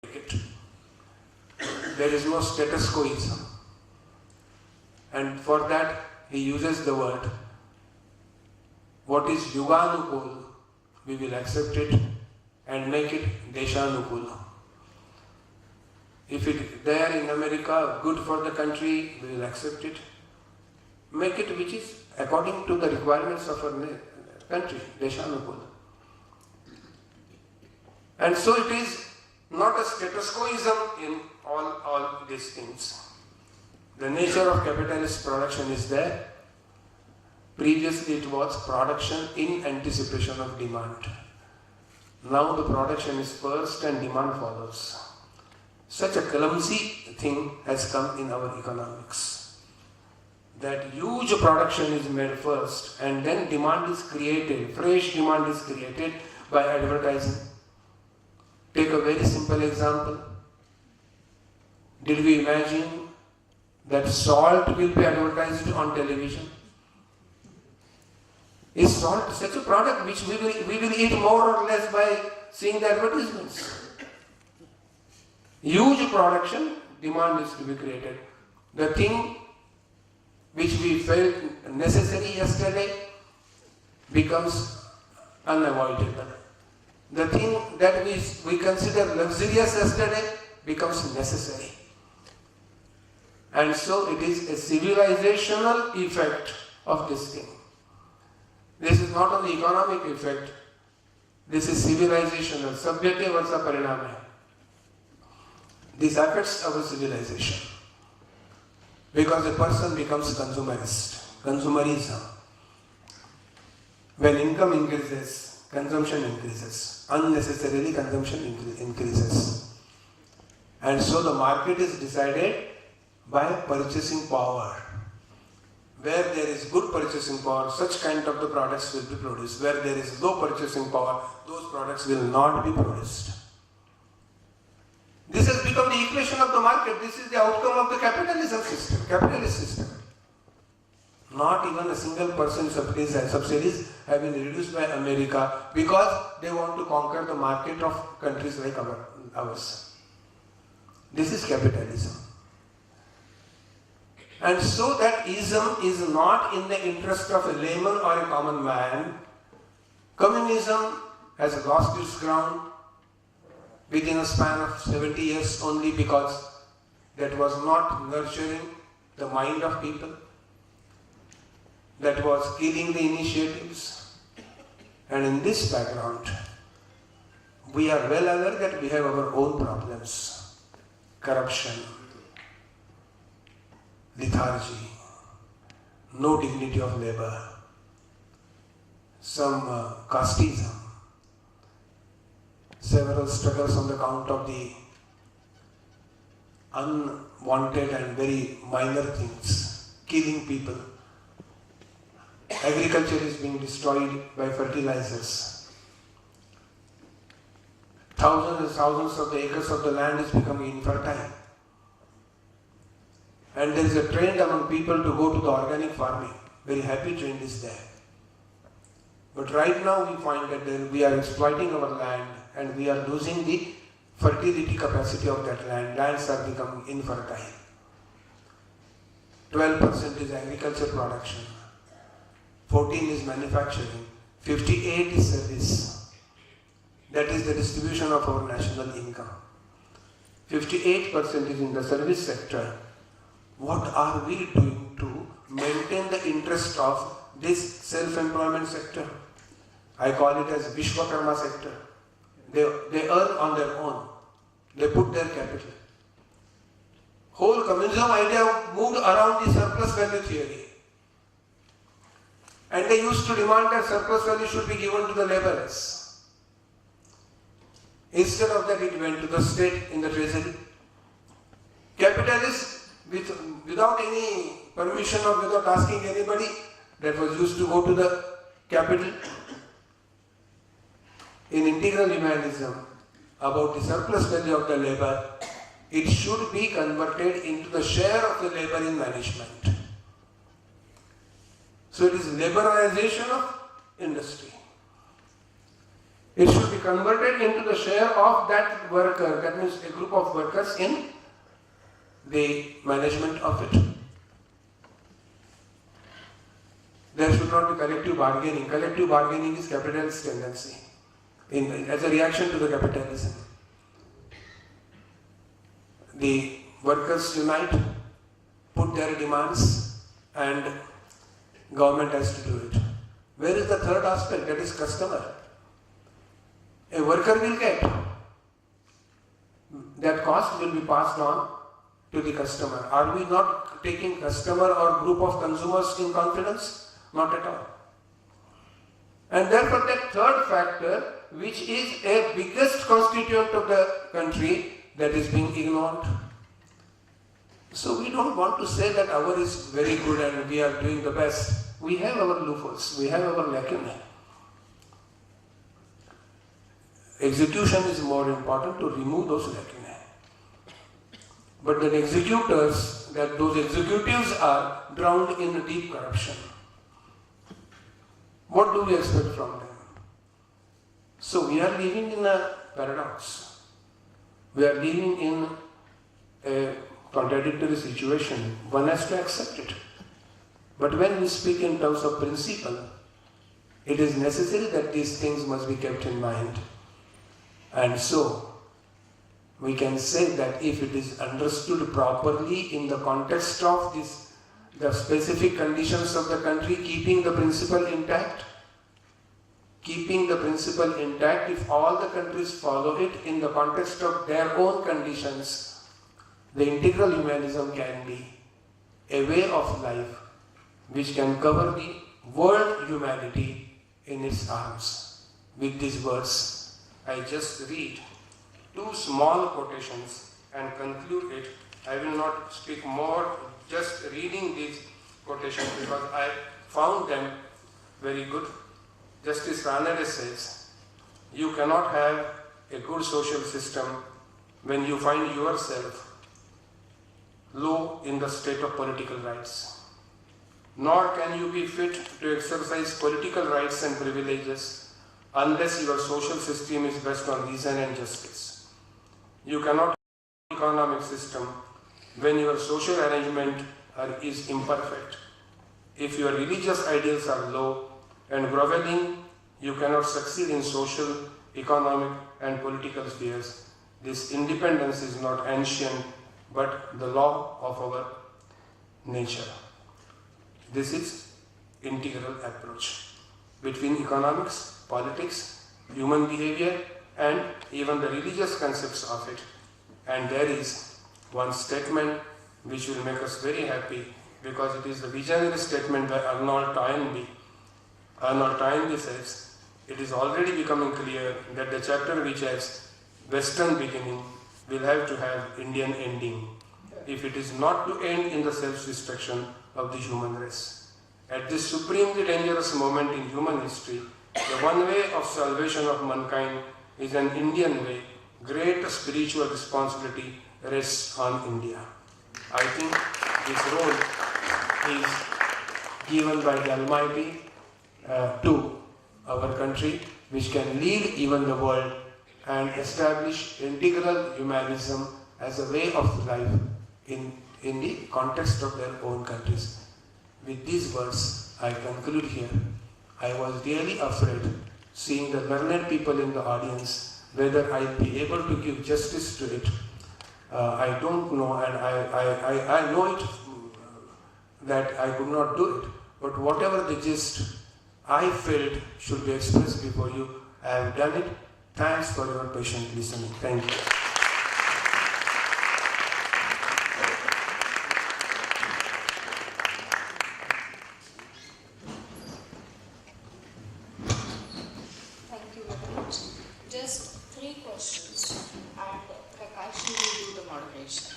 it. There is no status quoism. And for that he uses the word, what is yuganukul, we will accept it and make it deshanukul. If it there in America, good for the country, we will accept it. Make it which is according to the requirements of our country, deshanukul. And so it is not a status quoism in all these things. The nature of capitalist production is there. Previously it was production in anticipation of demand. Now the production is first and demand follows. Such a clumsy thing has come in our economics. That huge production is made first and then demand is created, fresh demand is created by advertising. Take a very simple example. Did we imagine that salt will be advertised on television? Is salt such a product which we will eat more or less by seeing the advertisements? Huge production, demand is to be created. The thing which we felt necessary yesterday becomes unavoidable. The thing that we consider luxurious yesterday becomes necessary. And so it is a civilizational effect of this thing. This is not only economic effect, this is civilizational. Sabhyate varsa pariname. This affects our civilization. Because a person becomes consumerism. When income increases, consumption increases. Unnecessarily consumption increases. And so the market is decided by purchasing power. Where there is good purchasing power, such kind of the products will be produced. Where there is low purchasing power, those products will not be produced. This has become the equation of the market. This is the outcome of the capitalist system. Not even a single percent subsidies have been reduced by America because they want to conquer the market of countries like ours. This is capitalism. And so that ism is not in the interest of a layman or a common man. Communism has lost its ground within a span of 70 years only because that was not nurturing the mind of people. That was killing the initiatives. And in this background, we are well aware that we have our own problems. Corruption, lethargy, no dignity of labor, some casteism, several struggles on the count of the unwanted and very minor things, killing people. Agriculture is being destroyed by fertilizers. Thousands and thousands of the acres of the land is becoming infertile. And there is a trend among people to go to the organic farming. Very happy trend is there. But right now we find that we are exploiting our land and we are losing the fertility capacity of that land. Lands are becoming infertile. 12% is agriculture production. 14 is manufacturing. 58 is service. That is the distribution of our national income. 58% is in the service sector. What are we doing to maintain the interest of this self-employment sector? I call it as Vishwakarma sector. They earn on their own. They put their capital. Whole communism idea moved around the surplus value theory. And they used to demand that surplus value should be given to the laborers. Instead of that, it went to the state in the treasury. Capitalists, without any permission or without asking anybody, that was used to go to the capital. In integral humanism, about the surplus value of the labor, it should be converted into the share of the labor in management. So it is laborization of industry. It should be converted into the share of that worker, that means a group of workers in the management of it. There should not be collective bargaining. Collective bargaining is capitalist tendency as a reaction to the capitalism. The workers unite, put their demands, and government has to do it. Where is the third aspect? That is customer. A worker will get. That cost will be passed on to the customer. Are we not taking customer or group of consumers in confidence? Not at all. And therefore that third factor, which is a biggest constituent of the country, that is being ignored. So we don't want to say that our is very good and we are doing the best. We have our loopholes, we have our lacunae. Execution is more important to remove those lacunae. But the executors, those executives are drowned in deep corruption. What do we expect from them? So we are living in a paradox. We are living in a contradictory situation. One has to accept it. But when we speak in terms of principle, it is necessary that these things must be kept in mind. And so, we can say that if it is understood properly in the context of the specific conditions of the country, keeping the principle intact, if all the countries follow it in the context of their own conditions, the integral humanism can be a way of life which can cover the world humanity in its arms. With these words, I just read two small quotations and conclude it. I will not speak more, just reading these quotations because I found them very good. Justice Ranade says, you cannot have a good social system when you find yourself low in the state of political rights. Nor can you be fit to exercise political rights and privileges unless your social system is based on reason and justice. You cannot have an economic system when your social arrangement is imperfect. If your religious ideals are low and groveling, you cannot succeed in social, economic and political spheres. This independence is not ancient, but the law of our nature. This is integral approach between economics, politics, human behavior and even the religious concepts of it. And there is one statement which will make us very happy because it is the visionary statement by Arnold Toynbee. Arnold Toynbee says, it is already becoming clear that the chapter which has Western beginning will have to have Indian ending if it is not to end in the self-destruction of the human race. At this supremely dangerous moment in human history, the one way of salvation of mankind is an Indian way. Great spiritual responsibility rests on India. I think this role is given by the Almighty to our country, which can lead even the world and establish integral humanism as a way of life in the context of their own countries. With these words, I conclude here. I was really afraid seeing the learned people in the audience, whether I'll be able to give justice to it. I don't know, and I know it that I could not do it. But whatever the gist I felt should be expressed before you, I have done it. Thanks for your patient listening. Thank you. Thank you very much. Just 3 questions, and Prakash will do the moderation.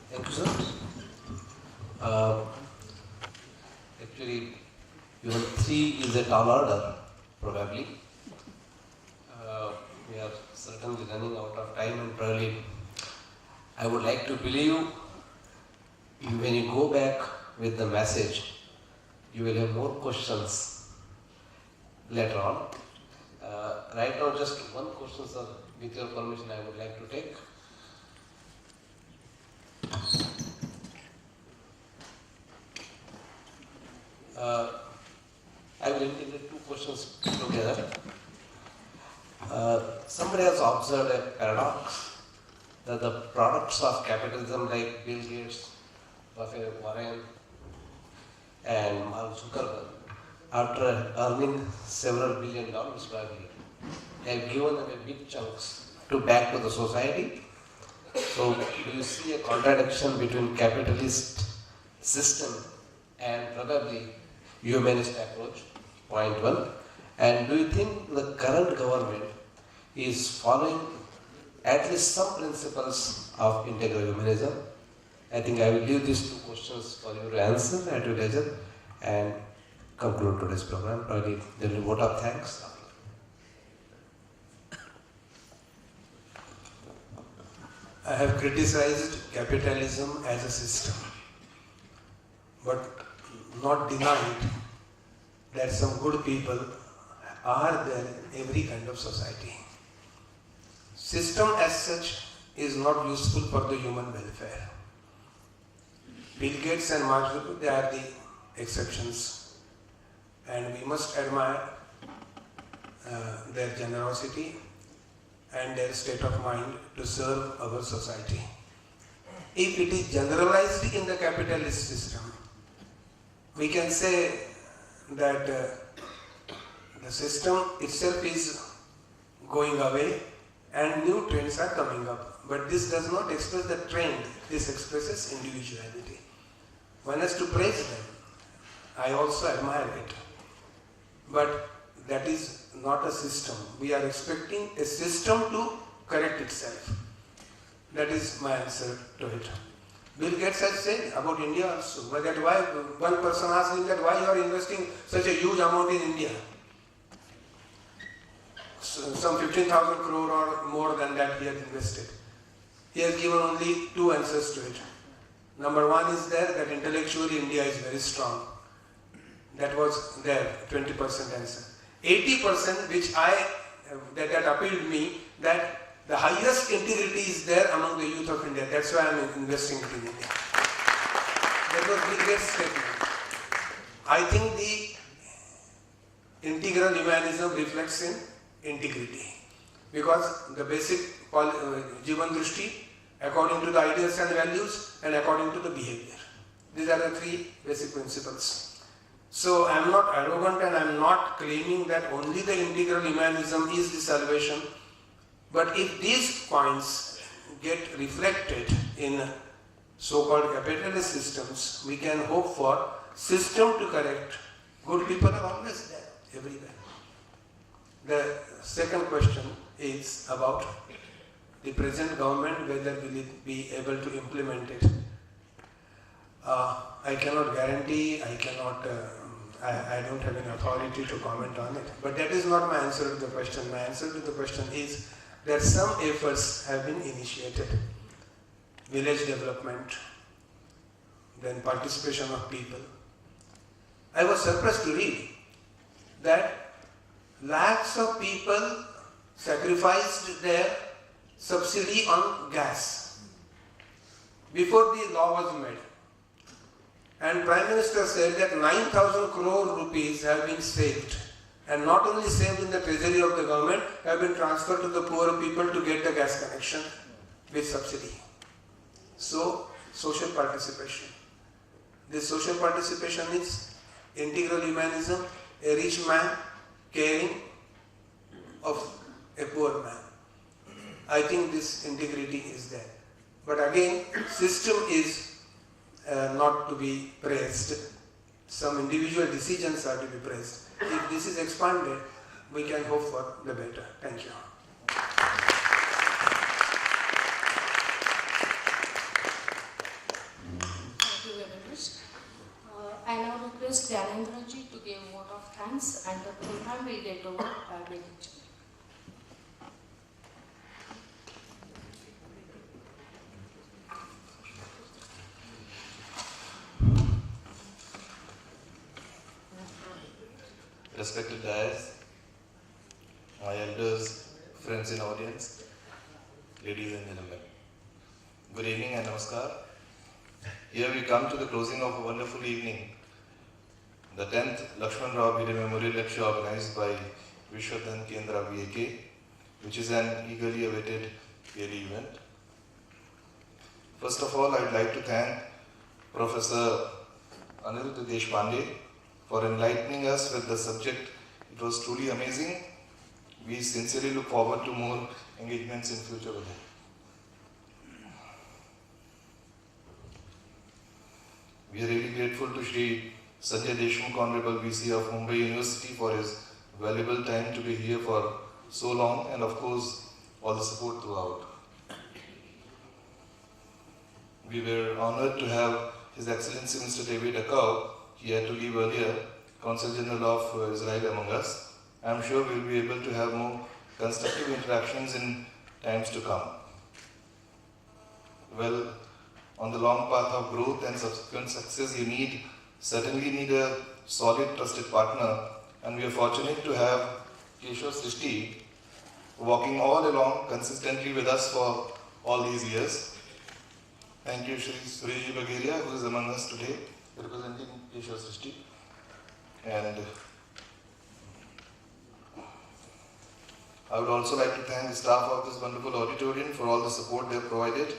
Thank you, sir. Actually, even 3 is a tall order, probably. We are certainly running out of time, and probably I would like to believe when you go back with the message you will have more questions later on. Right now, just one question, sir. With your permission, I would like to take. I will integrate two questions together. Somebody has observed a paradox that the products of capitalism like Bill Gates, Buffett, Warren, and Mark Zuckerberg, after earning several $1 billion probably, have given away big chunks to back to the society. So do you see a contradiction between capitalist system and probably humanist approach? Point one. And do you think the current government is following at least some principles of integral humanism? I think I will leave these two questions for you to answer at your leisure and conclude today's program. Probably there will be a vote of thanks. I have criticized capitalism as a system, but not denied that some good people are there in every kind of society. System as such is not useful for the human welfare. Bill Gates and Mark Zuckerberg, they are the exceptions, and we must admire their generosity and their state of mind to serve our society. If it is generalized in the capitalist system, we can say that the system itself is going away and new trends are coming up. But this does not express the trend, this expresses individuality. One has to praise them. I also admire it. But that is not a system. We are expecting a system to correct itself. That is my answer to it. Bill Gates has said about India also, but that why one person asked him that why you are investing such a huge amount in India. So, some 15,000 crore or more than that he has invested. He has given only two answers to it. Number one is there that intellectually India is very strong. That was there, 20% answer. 80% which that appealed me, that the highest integrity is there among the youth of India. That's why I am investing in India. That was Bill Gates' statement. I think the integral humanism reflects in integrity. Because the basic Jivan Drishti, according to the ideas and values and according to the behavior. These are the three basic principles. So I am not arrogant and I am not claiming that only the integral humanism is the salvation. But if these points get reflected in so-called capitalist systems, we can hope for system to correct. Good people are always there, everywhere. The second question is about the present government, whether will it be able to implement it. I cannot guarantee, I don't have any authority to comment on it. But that is not my answer to the question. My answer to the question is that some efforts have been initiated. Village development, then participation of people. I was surprised to read that lakhs of people sacrificed their subsidy on gas before the law was made. And Prime Minister said that 9,000 crore rupees have been saved, and not only saved in the treasury of the government, have been transferred to the poor people to get the gas connection with subsidy. So, social participation. This social participation is integral humanism, a rich man caring of a poor man. I think this integrity is there. But again, system is not to be praised. Some individual decisions are to be praised. If this is expanded, we can hope for the better. Thank you. Thank you very much. I now request Dhyanendraji to give a vote of thanks, and the program will get over by benediction. my elders, friends in audience, ladies and gentlemen. Good evening and namaskar. Here we come to the closing of a wonderful evening, the 10th Lakshman Rao Bhide Memorial Lecture organized by Vishwadhan Kendra VAK, which is an eagerly awaited yearly event. First of all, I'd like to thank Professor Aniruddha Deshpande for enlightening us with the subject. It was truly amazing. We sincerely look forward to more engagements in future with him. We are really grateful to Shri Sanjay Deshmukh, Honorable VC of Mumbai University, for his valuable time to be here for so long, and of course all the support throughout. We were honored to have His Excellency Mr. David Akau. He had to leave earlier, Consul General of Israel, among us. I am sure we will be able to have more constructive interactions in times to come. Well, on the long path of growth and subsequent success, you certainly need a solid, trusted partner, and we are fortunate to have Keshav Srishti walking all along consistently with us for all these years. Thank you, Shri Suriji Bagheria, who is among us today, representing Keshav Srishti. And I would also like to thank the staff of this wonderful auditorium for all the support they have provided.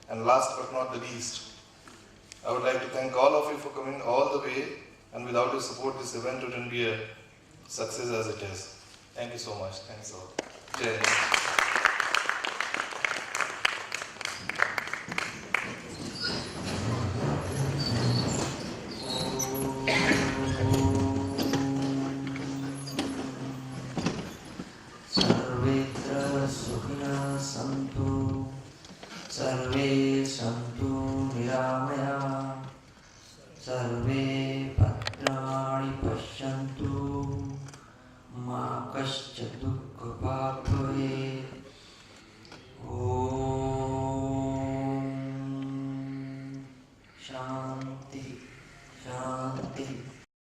And last but not the least, I would like to thank all of you for coming all the way, and without your support this event wouldn't be a success as it is. Thank you so much. Thanks all. Jai Hind. सर्वे सन्तु निरामया सर्वे भद्राणि पश्यन्तु मा कश्चित् दुःखभाग् भवेत् ॐ शान्ति